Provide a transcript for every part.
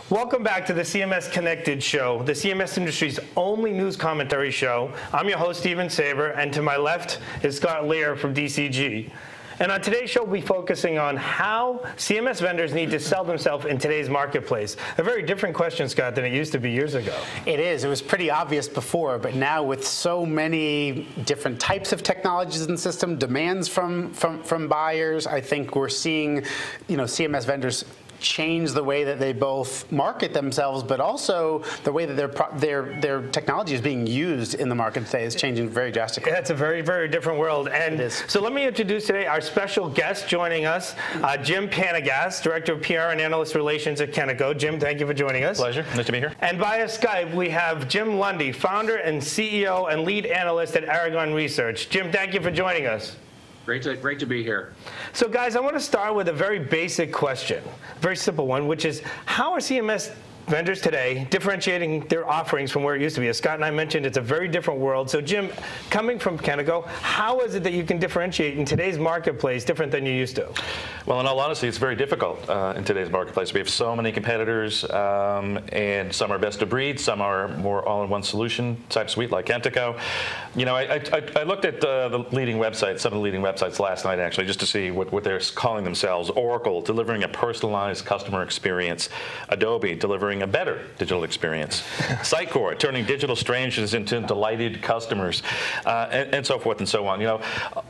Welcome back to the CMS-Connected show, the CMS industry's only news commentary show. I'm your host, Stephen Saber, and to my left is Scott Liewehr from DCG. And on today's show, we'll be focusing on how CMS vendors need to sell themselves in today's marketplace. A very different question, Scott, than it used to be years ago. It is. It was pretty obvious before, but now with so many different types of technologies in the system, demands from buyers, I think we're seeing, CMS vendors change the way that they both market themselves, but also the way that their technology is being used in the market today is changing very drastically. Yeah, it's a very, very different world. And so let me introduce today our special guest joining us, Jim Panagas, Director of PR and Analyst Relations at Kenneco. Jim, thank you for joining us. Pleasure. Nice to be here. And via Skype, we have Jim Lundy, founder and CEO and lead analyst at Aragon Research. Jim, thank you for joining us. Great to be here. So guys, I want to start with a very basic question, a very simple one, which is how are CMS vendors today differentiating their offerings from where it used to be? As Scott and I mentioned, it's a very different world. So Jim, coming from Kenneco, how is it that you can differentiate in today's marketplace different than you used to? Well, in all honesty, it's very difficult in today's marketplace. We have so many competitors, and some are best of breed, some are more all-in-one solution type suite like Kenneco. I looked at the leading websites, some of the leading websites last night actually, just to see what they're calling themselves. Oracle, delivering a personalized customer experience. Adobe, delivering a better digital experience. Sitecore, turning digital strangers into delighted customers, and so forth and so on.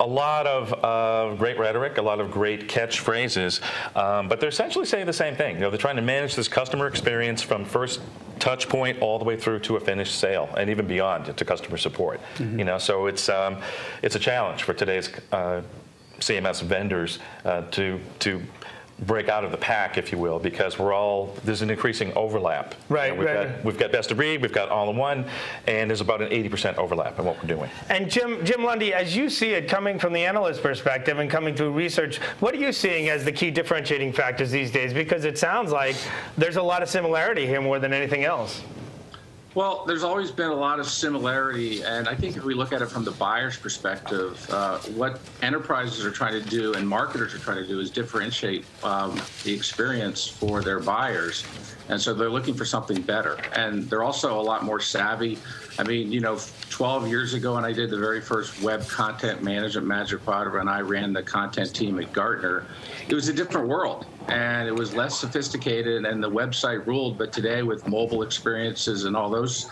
A lot of great rhetoric, a lot of great catchphrases, but they're essentially saying the same thing. They're trying to manage this customer experience from first touch point all the way through to a finished sale, and even beyond to customer support. So it's a challenge for today's CMS vendors to break out of the pack, if you will, because there's an increasing overlap. Right, we've got best of breed, we've got all-in-one, and there's about an 80% overlap in what we're doing. And Jim Lundy, as you see it coming from the analyst perspective and coming through research, what are you seeing as the key differentiating factors these days? Because it sounds like there's a lot of similarity here more than anything else. Well, there's always been a lot of similarity, and I think if we look at it from the buyer's perspective, what enterprises are trying to do and marketers are trying to do is differentiate the experience for their buyers. And so they're looking for something better. And they're also a lot more savvy. I mean, 12 years ago when I did the very first web content management Magic Quadrant and I ran the content team at Gartner, it was a different world. And it was less sophisticated and the website ruled. But today with mobile experiences and all those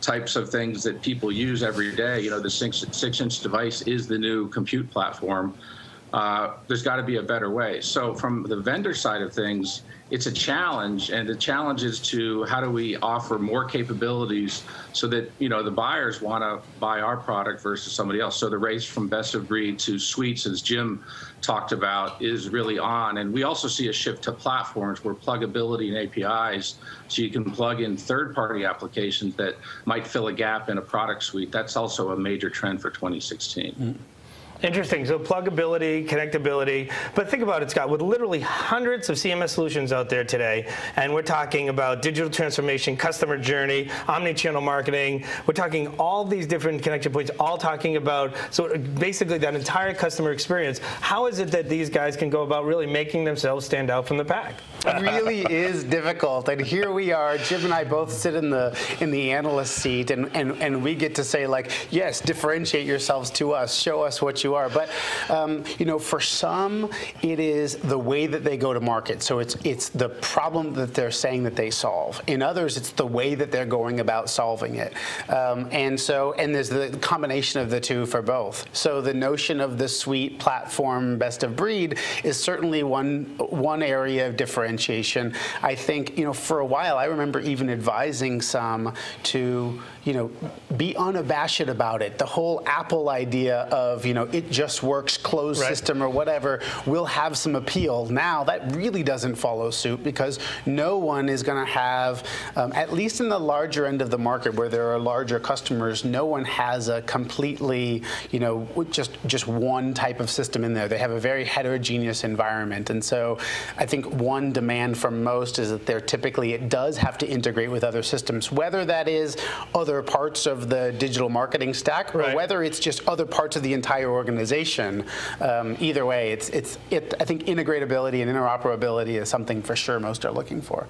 types of things that people use every day, the 6-inch device is the new compute platform. There's got to be a better way. So from the vendor side of things, it's a challenge, and the challenge is to how do we offer more capabilities so that the buyers want to buy our product versus somebody else. So the race from best of breed to suites, as Jim talked about, is really on. And we also see a shift to platforms where pluggability and APIs, so you can plug in third-party applications that might fill a gap in a product suite. That's also a major trend for 2016. Interesting. So pluggability, connectability. But think about it, Scott, with literally hundreds of CMS solutions out there today, and we're talking about digital transformation, customer journey, omni-channel marketing. We're talking all these different connection points, all talking about basically that entire customer experience. How is it that these guys can go about really making themselves stand out from the pack? It really is difficult. And here we are, Jim and I both sit in the analyst seat, and we get to say, like, yes, differentiate yourselves to us, show us what you are. But for some, it is the way that they go to market. So it's the problem that they're saying that they solve. In others, it's the way that they're going about solving it. And there's the combination of the two for both. So the notion of the suite platform best of breed is certainly one area of differentiation. I think for a while, I remember even advising some to be unabashed about it. The whole Apple idea of it just works, closed system or whatever will have some appeal. Now that really doesn't follow suit because no one is going to have, at least in the larger end of the market where there are larger customers, no one has a completely, just one type of system in there. They have a very heterogeneous environment. And so I think one demand from most is that it does have to integrate with other systems, whether that is other parts of the digital marketing stack or whether it's just other parts of the entire organization. Either way, I think integratability and interoperability is something for sure most are looking for.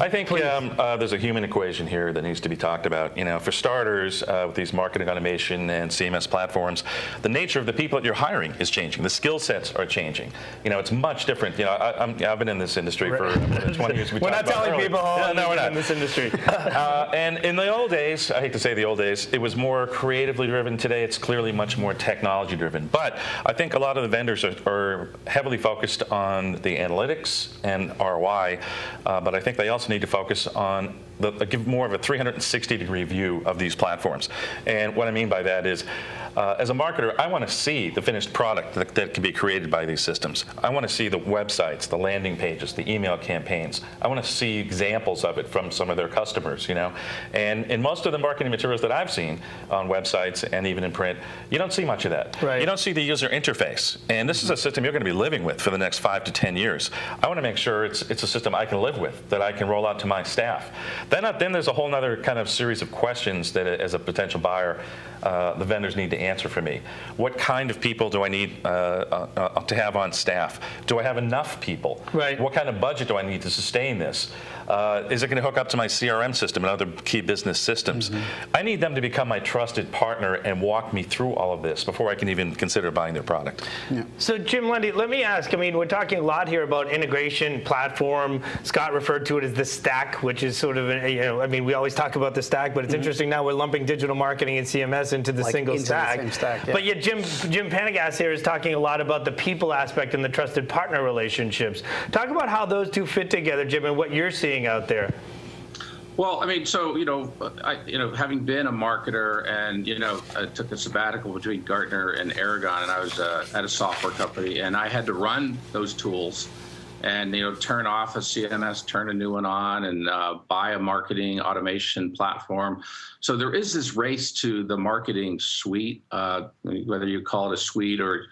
I think there's a human equation here that needs to be talked about. For starters, with these marketing automation and CMS platforms, the nature of the people that you're hiring is changing. The skill sets are changing. It's much different. I've been in this industry for 20 years. We're not telling people how we're in this industry. And in the old days, I hate to say the old days, it was more creatively driven. Today, it's clearly much more technology driven. But I think a lot of the vendors are heavily focused on the analytics and ROI, but I think they also need to focus on give more of a 360-degree view of these platforms. And what I mean by that is, as a marketer, I want to see the finished product that can be created by these systems. I want to see the websites, the landing pages, the email campaigns. I want to see examples of it from some of their customers, And in most of the marketing materials that I've seen on websites and even in print, you don't see much of that. Right. You don't see the user interface. And this is a system you're going to be living with for the next 5 to 10 years. I want to make sure it's a system I can live with, that I can roll out to my staff. Then there's a whole other kind of series of questions that, as a potential buyer, the vendors need to answer for me. What kind of people do I need to have on staff? Do I have enough people? Right. What kind of budget do I need to sustain this? Is it going to hook up to my CRM system and other key business systems? I need them to become my trusted partner and walk me through all of this before I can even consider buying their product. Yeah. So Jim, Lundy, let me ask, we're talking a lot here about integration, platform. Scott referred to it as the stack, which is sort of, we always talk about the stack, but it's interesting now we're lumping digital marketing and CMS into the single stack. The same stack, yeah. But yet Jim Panagas here is talking a lot about the people aspect and the trusted partner relationships. Talk about how those two fit together, Jim, and what you're seeing out there. Well, having been a marketer and, I took a sabbatical between Gartner and Aragon, and I was at a software company, and I had to run those tools and, turn off a CMS, turn a new one on, and buy a marketing automation platform. So there is this race to the marketing suite, whether you call it a suite or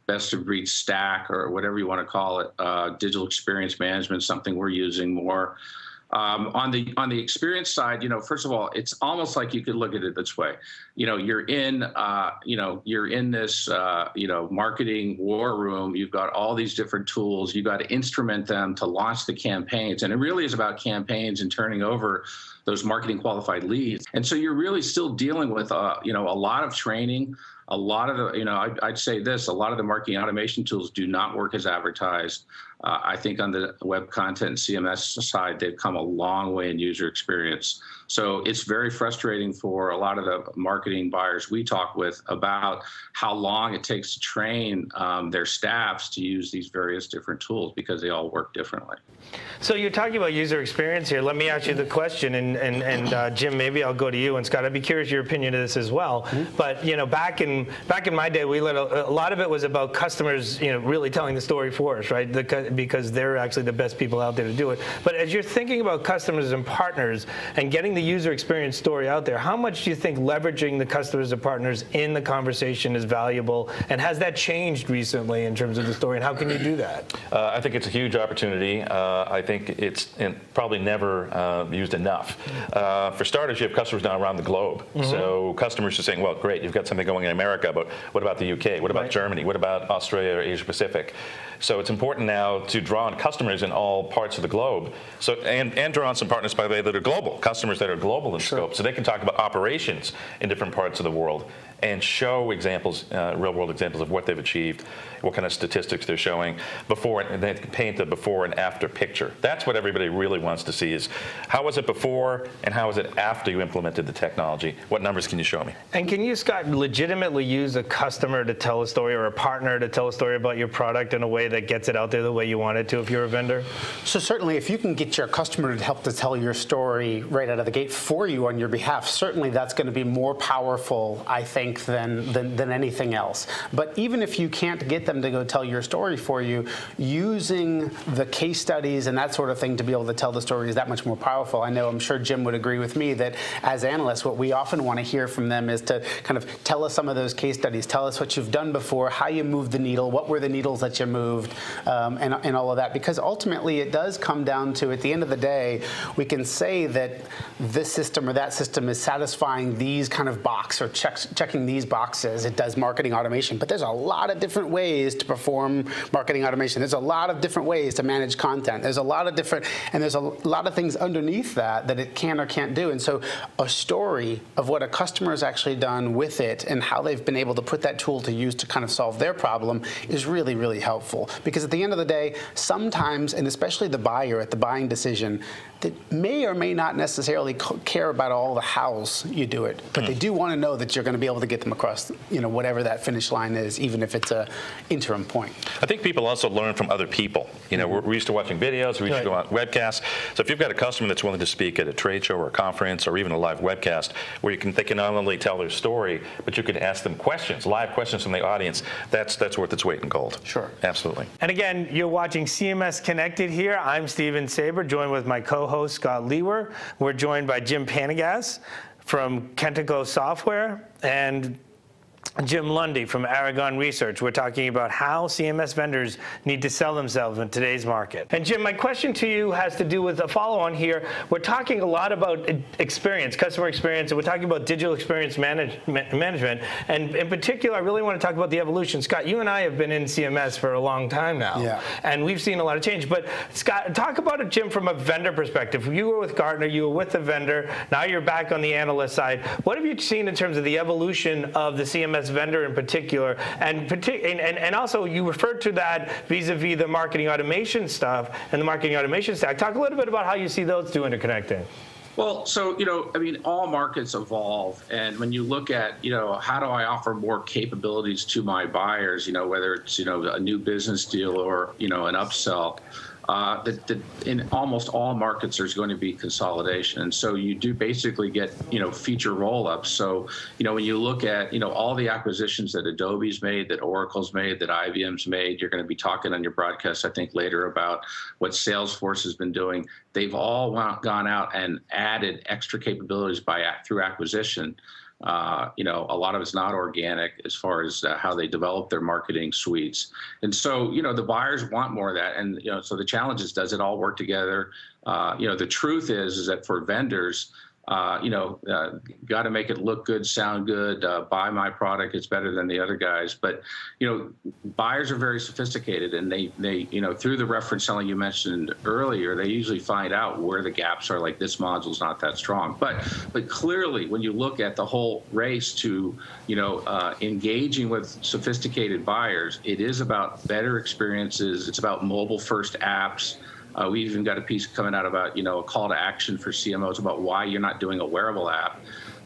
best of breed stack or whatever you want to call it, digital experience management, something we're using more. On the experience side, first of all, it's almost like you could look at it this way. You're in this, marketing war room. You've got all these different tools. You've got to instrument them to launch the campaigns. And it really is about campaigns and turning over those marketing qualified leads. And so you're really still dealing with, a lot of training. A lot of the, I'd say this, a lot of the marketing automation tools do not work as advertised. I think on the web content and CMS side, they've come a long way in user experience. So it's very frustrating for a lot of the marketing buyers we talk with about how long it takes to train their staffs to use these various different tools because they all work differently. So you're talking about user experience here. Let me ask you the question, and Jim, maybe I'll go to you, and Scott, I'd be curious your opinion of this as well. But back in my day, we let a lot of it was about customers, really telling the story for us, right? Because they're actually the best people out there to do it. But as you're thinking about customers and partners and getting the user experience story out there, how much do you think leveraging the customers and partners in the conversation is valuable? And has that changed recently in terms of the story? And how can you do that? I think it's a huge opportunity. I think it's probably never used enough. For starters, you have customers now around the globe. So customers are saying, well, great, you've got something going in America, but what about the UK? What about Germany? What about Australia or Asia Pacific? So it's important now to draw on customers in all parts of the globe. So and draw on some partners, by the way, that are global, customers that are global in scope, so they can talk about operations in different parts of the world and show examples, real-world examples of what they've achieved, what kind of statistics they're showing before, and then paint the before and after picture. That's what everybody really wants to see is how was it before and how was it after you implemented the technology? What numbers can you show me? And can you, Scott, legitimately use a customer to tell a story or a partner to tell a story about your product in a way that gets it out there the way you want it to if you're a vendor? So certainly if you can get your customer to help to tell your story right out of the gate for you on your behalf, certainly that's going to be more powerful, I think, than anything else. But even if you can't get them to go tell your story for you, using the case studies and that sort of thing to be able to tell the story is that much more powerful. I'm sure Jim would agree with me that as analysts, what we often want to hear from them is to kind of tell us some of those case studies, tell us what you've done before, how you moved the needle, what were the needles that you moved, and all of that. Because ultimately it does come down to, at the end of the day, we can say that this system or that system is satisfying these kind of box or checking checking these boxes. It does marketing automation, but there's a lot of different ways to perform marketing automation. There's a lot of different ways to manage content. There's a lot of different, and there's a lot of things underneath that it can or can't do. And so a story of what a customer has actually done with it and how they've been able to put that tool to use to kind of solve their problem is really, really helpful. Because at the end of the day, sometimes, and especially the buyer at the buying decision, that may or may not necessarily care about all the hows you do it, but they do want to know that you're going to be able to get them across, whatever that finish line is, even if it's a interim point. I think people also learn from other people. We're used to watching videos, we're used to watching webcasts. So if you've got a customer that's willing to speak at a trade show or a conference or even a live webcast, where they can not only tell their story, but you can ask them questions, live questions from the audience, that's worth its weight in gold. Sure. Absolutely. And again, you're watching CMS Connected here. I'm Stephen Saber, joined with my co-host Scott Liewehr. We're joined by Jim Panagas from Kentico Software and Jim Lundy from Aragon Research. We're talking about how CMS vendors need to sell themselves in today's market. And Jim, my question to you has to do with a follow-on here. We're talking a lot about experience, customer experience, and we're talking about digital experience management. And in particular, I really want to talk about the evolution. Scott, you and I have been in CMS for a long time now, and we've seen a lot of change. But Scott, talk about it, Jim, from a vendor perspective. You were with Gartner, you were with the vendor, now you're back on the analyst side. What have you seen in terms of the evolution of the CMS vendor in particular, and also you referred to that vis-a-vis the marketing automation stuff and the marketing automation stack. Talk a little bit about how you see those two interconnecting. Well, so, all markets evolve. And when you look at, how do I offer more capabilities to my buyers, whether it's, a new business deal or, an upsell, in almost all markets, there's going to be consolidation. And so you do basically get, feature roll-ups. So, when you look at, all the acquisitions that Adobe's made, that Oracle's made, that IBM's made, you're going to be talking on your broadcast, I think, later about what Salesforce has been doing. They've all gone out and added extra capabilities through acquisition. A lot of it's not organic as far as how they develop their marketing suites. And so, the buyers want more of that. And, so the challenge is, does it all work together? The truth is that for vendors, got to make it look good, sound good, buy my product, it's better than the other guys. But, buyers are very sophisticated, and they through the reference selling you mentioned earlier, they usually find out where the gaps are, like this module's not that strong. But clearly, when you look at the whole race to, engaging with sophisticated buyers, it is about better experiences. It's about mobile-first apps. We even got a piece coming out about, a call to action for CMOs about why you're not doing a wearable app.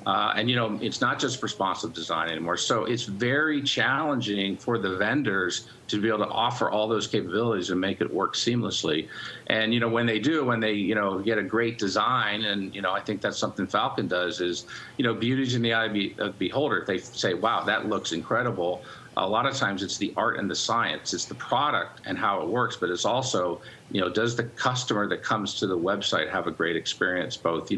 And, it's not just responsive design anymore. So it's very challenging for the vendors to be able to offer all those capabilities and make it work seamlessly. And, when they get a great design, and, I think that's something Falcon does is, beauty's in the eye of the beholder. If they say, wow, that looks incredible. A lot of times it's the art and the science. It's the product and how it works, but it's also, does the customer that comes to the website have a great experience, both,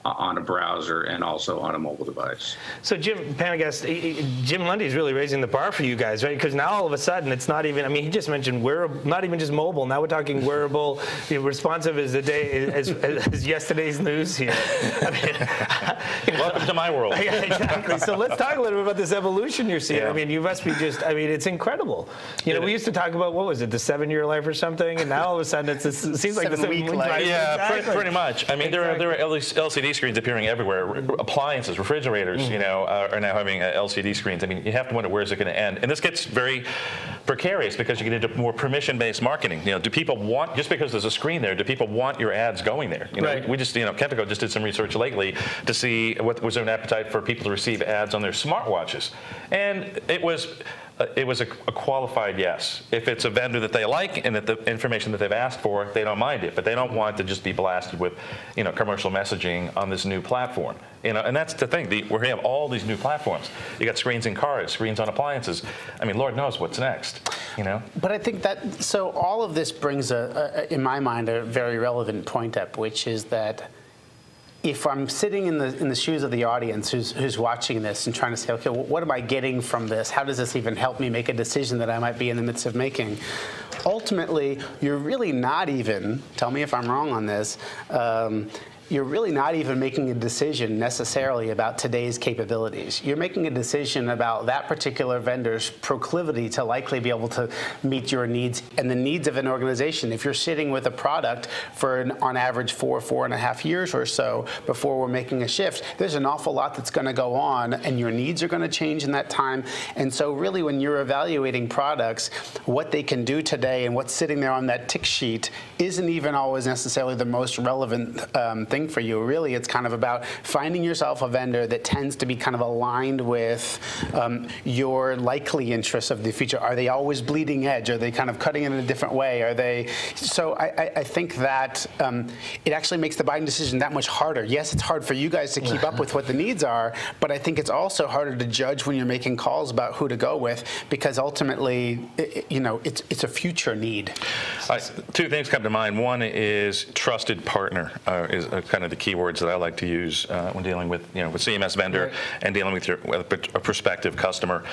on a browser and also on a mobile device? So Jim Panagas, Jim Lundy is really raising the bar for you guys, right? Because now all of a sudden it's not even, he just mentioned wearable, not even just mobile. Now we're talking wearable, responsive as the day, as yesterday's news here. Welcome to my world. Yeah, exactly. So let's talk a little bit about this evolution you're seeing. Yeah. You must be just, it's incredible. We used to talk about, what was it, the 7-year life or something, and now all of a sudden it seems like the 7-week life. Yeah, exactly. pretty much. There are LCD screens appearing everywhere. Appliances, refrigerators, are now having LCD screens. You have to wonder, where's it going to end? And this gets very precarious because you get into more permission-based marketing. Do people want, just because there's a screen there, do people want your ads going there? Right. We just, Kentico just did some research lately to see what was there an appetite for people to receive ads on their smartwatches, and it was a qualified yes. If it's a vendor that they like and that the information that they've asked for, they don't mind it, but they don't want to just be blasted with, commercial messaging on this new platform. And that's the thing. We have all these new platforms. You got screens in cars, screens on appliances. Lord knows what's next. But I think that so all of this brings in my mind, a very relevant point up, which is that if I'm sitting in the shoes of the audience who's watching this and trying to say, okay, well, what am I getting from this? How does this even help me make a decision that I might be in the midst of making? Ultimately, you're really not even, tell me if I'm wrong on this, you're really not even making a decision necessarily about today's capabilities. You're making a decision about that particular vendor's proclivity to likely be able to meet your needs and the needs of an organization. If you're sitting with a product for on average 4.5 years or so before we're making a shift, there's an awful lot that's going to go on, and your needs are going to change in that time. And so really, when you're evaluating products, what they can do today and what's sitting there on that tick sheet isn't even always necessarily the most relevant thing for you. Really, it's kind of about finding yourself a vendor that tends to be kind of aligned with your likely interests of the future. Are they always bleeding edge? Are they kind of cutting it in a different way? Are they? So I think that it actually makes the buying decision that much harder. Yes, it's hard for you guys to keep up with what the needs are, but I think it's also harder to judge when you're making calls about who to go with, because ultimately, it's a future need. Two things come to mind. One is trusted partner is kind of the keywords that I like to use when dealing with with CMS vendor and dealing with a prospective customer.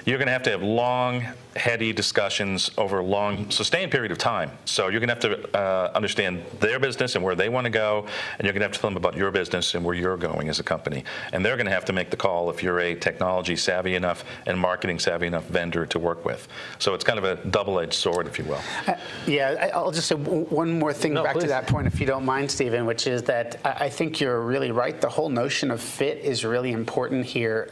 You're going to have long, heady discussions over a long, sustained period of time. So you're going to have to understand their business and where they want to go, and you're going to have to tell them about your business and where you're going as a company. And they're going to have to make the call if you're a technology savvy enough and marketing savvy enough vendor to work with. So it's kind of a double-edged sword, if you will. I'll just say one more thing back to that point, if you don't mind, Stephen, which is that I think you're really right. The whole notion of fit is really important here.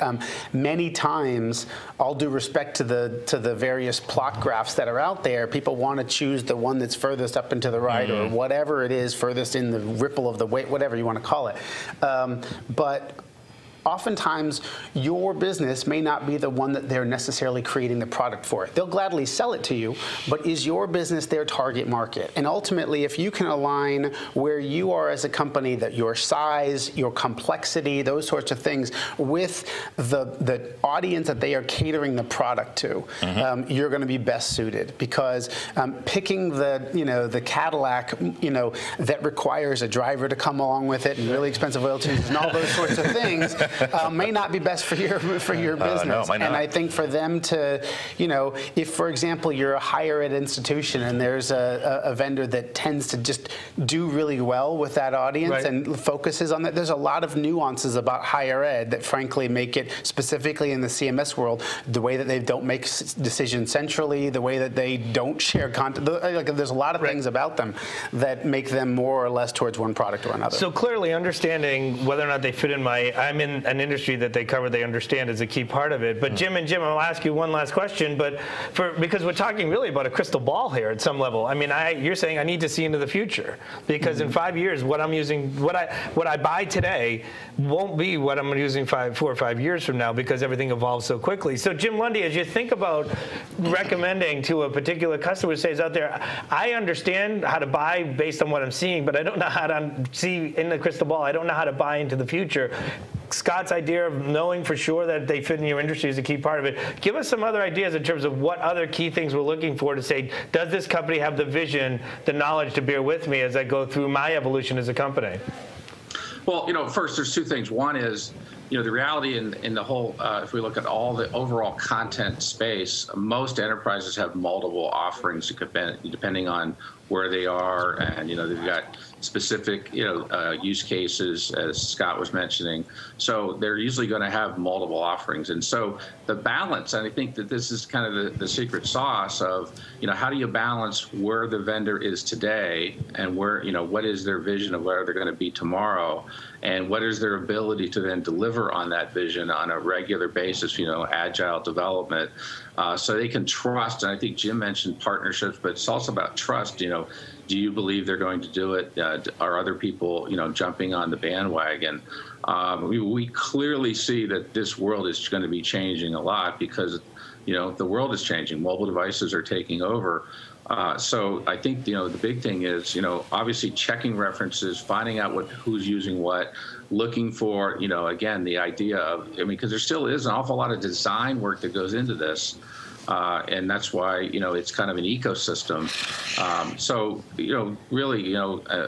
Many times, all due respect to the various plot graphs that are out there, people want to choose the one that's furthest up and to the right, or whatever it is, furthest in the ripple of the weight, whatever you want to call it. But oftentimes, your business may not be the one that they're necessarily creating the product for. They'll gladly sell it to you, but is your business their target market? And ultimately, if you can align where you are as a company, that your size, your complexity, those sorts of things, with the audience that they are catering the product to, you're going to be best suited. Because picking the Cadillac, that requires a driver to come along with it and really expensive oil changes and all those sorts of things, may not be best for your business. No, might not. And I think for them to, if, for example, you're a higher ed institution and there's a vendor that tends to just do really well with that audience and focuses on that, there's a lot of nuances about higher ed that frankly make it, specifically in the CMS world, the way that they don't make decisions centrally, the way that they don't share content. There's a lot of things about them that make them more or less towards one product or another. So clearly understanding whether or not they fit in I'm in an industry that they cover, they understand is a key part of it. But Jim, I'll ask you one last question, but because we're talking really about a crystal ball here at some level. I mean, you're saying I need to see into the future, because in 5 years, what I'm using, what I buy today won't be what I'm using 4 or 5 years from now, because everything evolves so quickly. So Jim Lundy, as you think about recommending to a particular customer who says out there, I understand how to buy based on what I'm seeing, but I don't know how to see in the crystal ball. I don't know how to buy into the future. Scott's idea of knowing for sure that they fit in your industry is a key part of it. Give us some other ideas in terms of what other key things we're looking for to say, does this company have the vision, the knowledge to bear with me as I go through my evolution as a company? Well, first, there's two things. One is, the reality in the whole, if we look at all the overall content space, most enterprises have multiple offerings depending on where they are, and they've got specific use cases, as Scott was mentioning. So they're usually going to have multiple offerings, and so the balance. And I think that this is kind of the secret sauce of how do you balance where the vendor is today and where what is their vision of where they're going to be tomorrow, and what is their ability to then deliver on that vision on a regular basis. Agile development. So they can trust, and I think Jim mentioned partnerships, but it's also about trust. Do you believe they're going to do it? Are other people, jumping on the bandwagon? We clearly see that this world is going to be changing a lot because, the world is changing. Mobile devices are taking over. So I think, the big thing is, obviously checking references, finding out who's using what, looking for, again, the idea of, because there still is an awful lot of design work that goes into this. And that's why, it's kind of an ecosystem. So, really,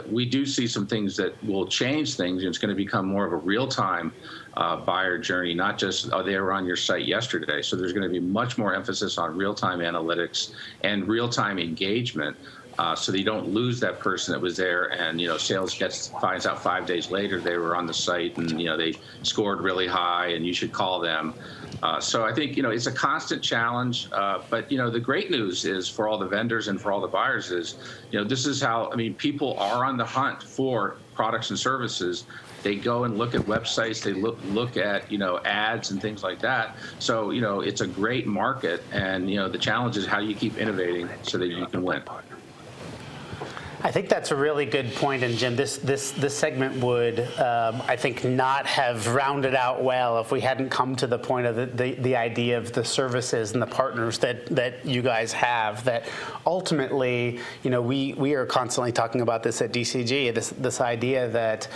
we do see some things that will change things, and it's going to become more of a real-time buyer journey, not just, they were on your site yesterday. So there's going to be much more emphasis on real-time analytics and real-time engagement. so that you don't lose that person that was there. And sales finds out 5 days later they were on the site and they scored really high, and you should call them. So I think it's a constant challenge. But the great news is for all the vendors and for all the buyers is this is how people are on the hunt for products and services. They go and look at websites. They look at ads and things like that. So it's a great market, and the challenge is how do you keep innovating so that you can win. I think that's a really good point, and Jim, this segment would, I think, not have rounded out well if we hadn't come to the point of the idea of the services and the partners that you guys have. That ultimately, we are constantly talking about this at DCG. This idea that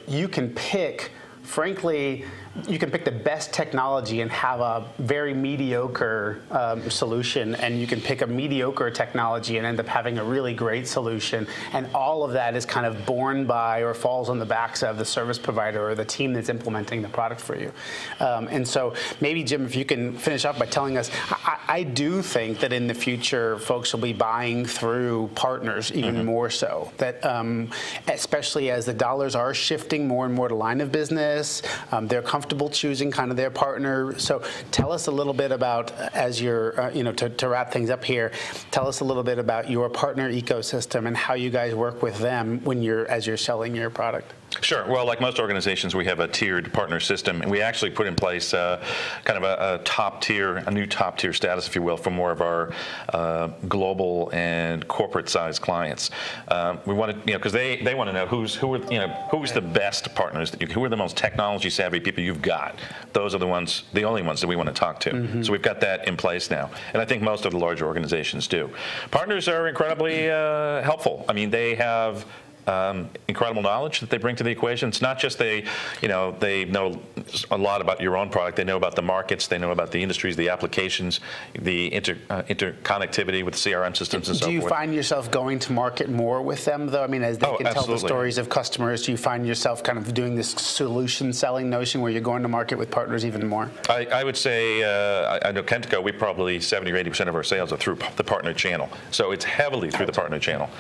you can pick. Frankly, you can pick the best technology and have a very mediocre solution, and you can pick a mediocre technology and end up having a really great solution. And all of that is kind of borne by or falls on the backs of the service provider or the team that's implementing the product for you. And so maybe, Jim, if you can finish up by telling us, I do think that in the future, folks will be buying through partners even more so. That especially as the dollars are shifting more and more to line of business, they're comfortable choosing kind of their partner. So tell us a little bit about, as you're, to wrap things up here, tell us a little bit about your partner ecosystem and how you guys work with them as you're selling your product. Sure. Well, like most organizations, we have a tiered partner system, and we actually put in place kind of a new top tier status, if you will, for more of our global and corporate sized clients. We wanted, because they want to know who's the best partners that who are the most technology savvy people you've got. Those are the only ones that we want to talk to. So we've got that in place now, and I think most of the larger organizations do. Partners are incredibly helpful. I mean, they have incredible knowledge that they bring to the equation. It's not just they know a lot about your own product. They know about the markets. They know about the industries, the applications, the interconnectivity with CRM systems and so forth. Do you find yourself going to market more with them, though? I mean, as they can tell the stories of customers, do you find yourself kind of doing this solution selling notion where you're going to market with partners even more? I would say, I know Kentico, we probably 70 or 80% of our sales are through the partner channel. So it's heavily through the partner channel.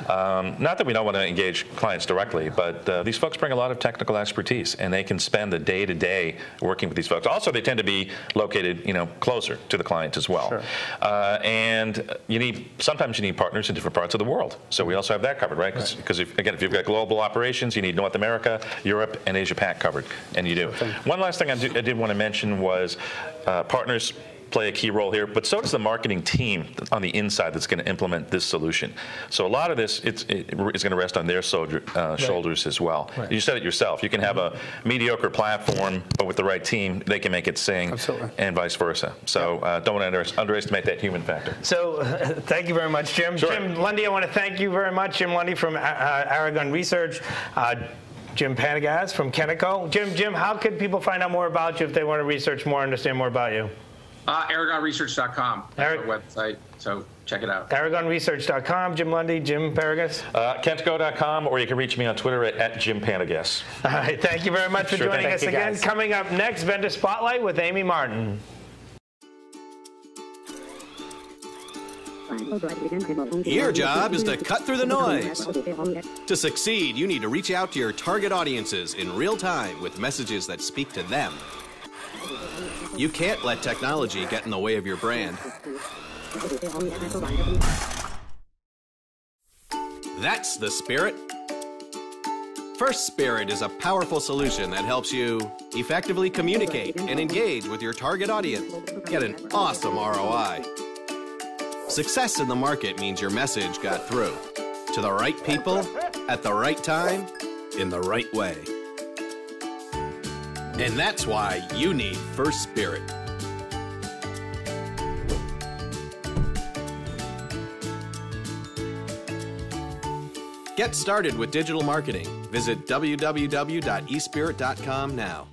Not that we don't want to engage clients directly, but these folks bring a lot of technical expertise, and they can spend the day-to-day working with these folks. Also, they tend to be located, closer to the client as well. Sure. And sometimes you need partners in different parts of the world. So we also have that covered, right? Because if you've got global operations, you need North America, Europe, and Asia Pac covered, and you do. One last thing I did want to mention was partners play a key role here, but so does the marketing team on the inside that's going to implement this solution. So a lot of this is going to rest on their shoulders as well. Right. You said it yourself. You can have a mediocre platform, but with the right team, they can make it sing, and vice versa. So don't want to underestimate that human factor. So thank you very much, Jim. Sure. Jim Lundy, I want to thank you very much. Jim Lundy from Aragon Research. Jim Panagas from Kentico. Jim, how could people find out more about you if they want to research more, understand more about you? AragonResearch.com. That's our website, so check it out. AragonResearch.com. Jim Lundy, Jim Panagas. Kentico.com, or you can reach me on Twitter at Jim Panagas. All right, thank you very much for joining us again. Coming up next, Vendor Spotlight with Amy Martin. Your job is to cut through the noise. To succeed, you need to reach out to your target audiences in real time with messages that speak to them. You can't let technology get in the way of your brand. That's the spirit. First Spirit is a powerful solution that helps you effectively communicate and engage with your target audience. Get an awesome ROI. Success in the market means your message got through to the right people at the right time in the right way. And that's why you need First Spirit. Get started with digital marketing. Visit www.espirit.com now.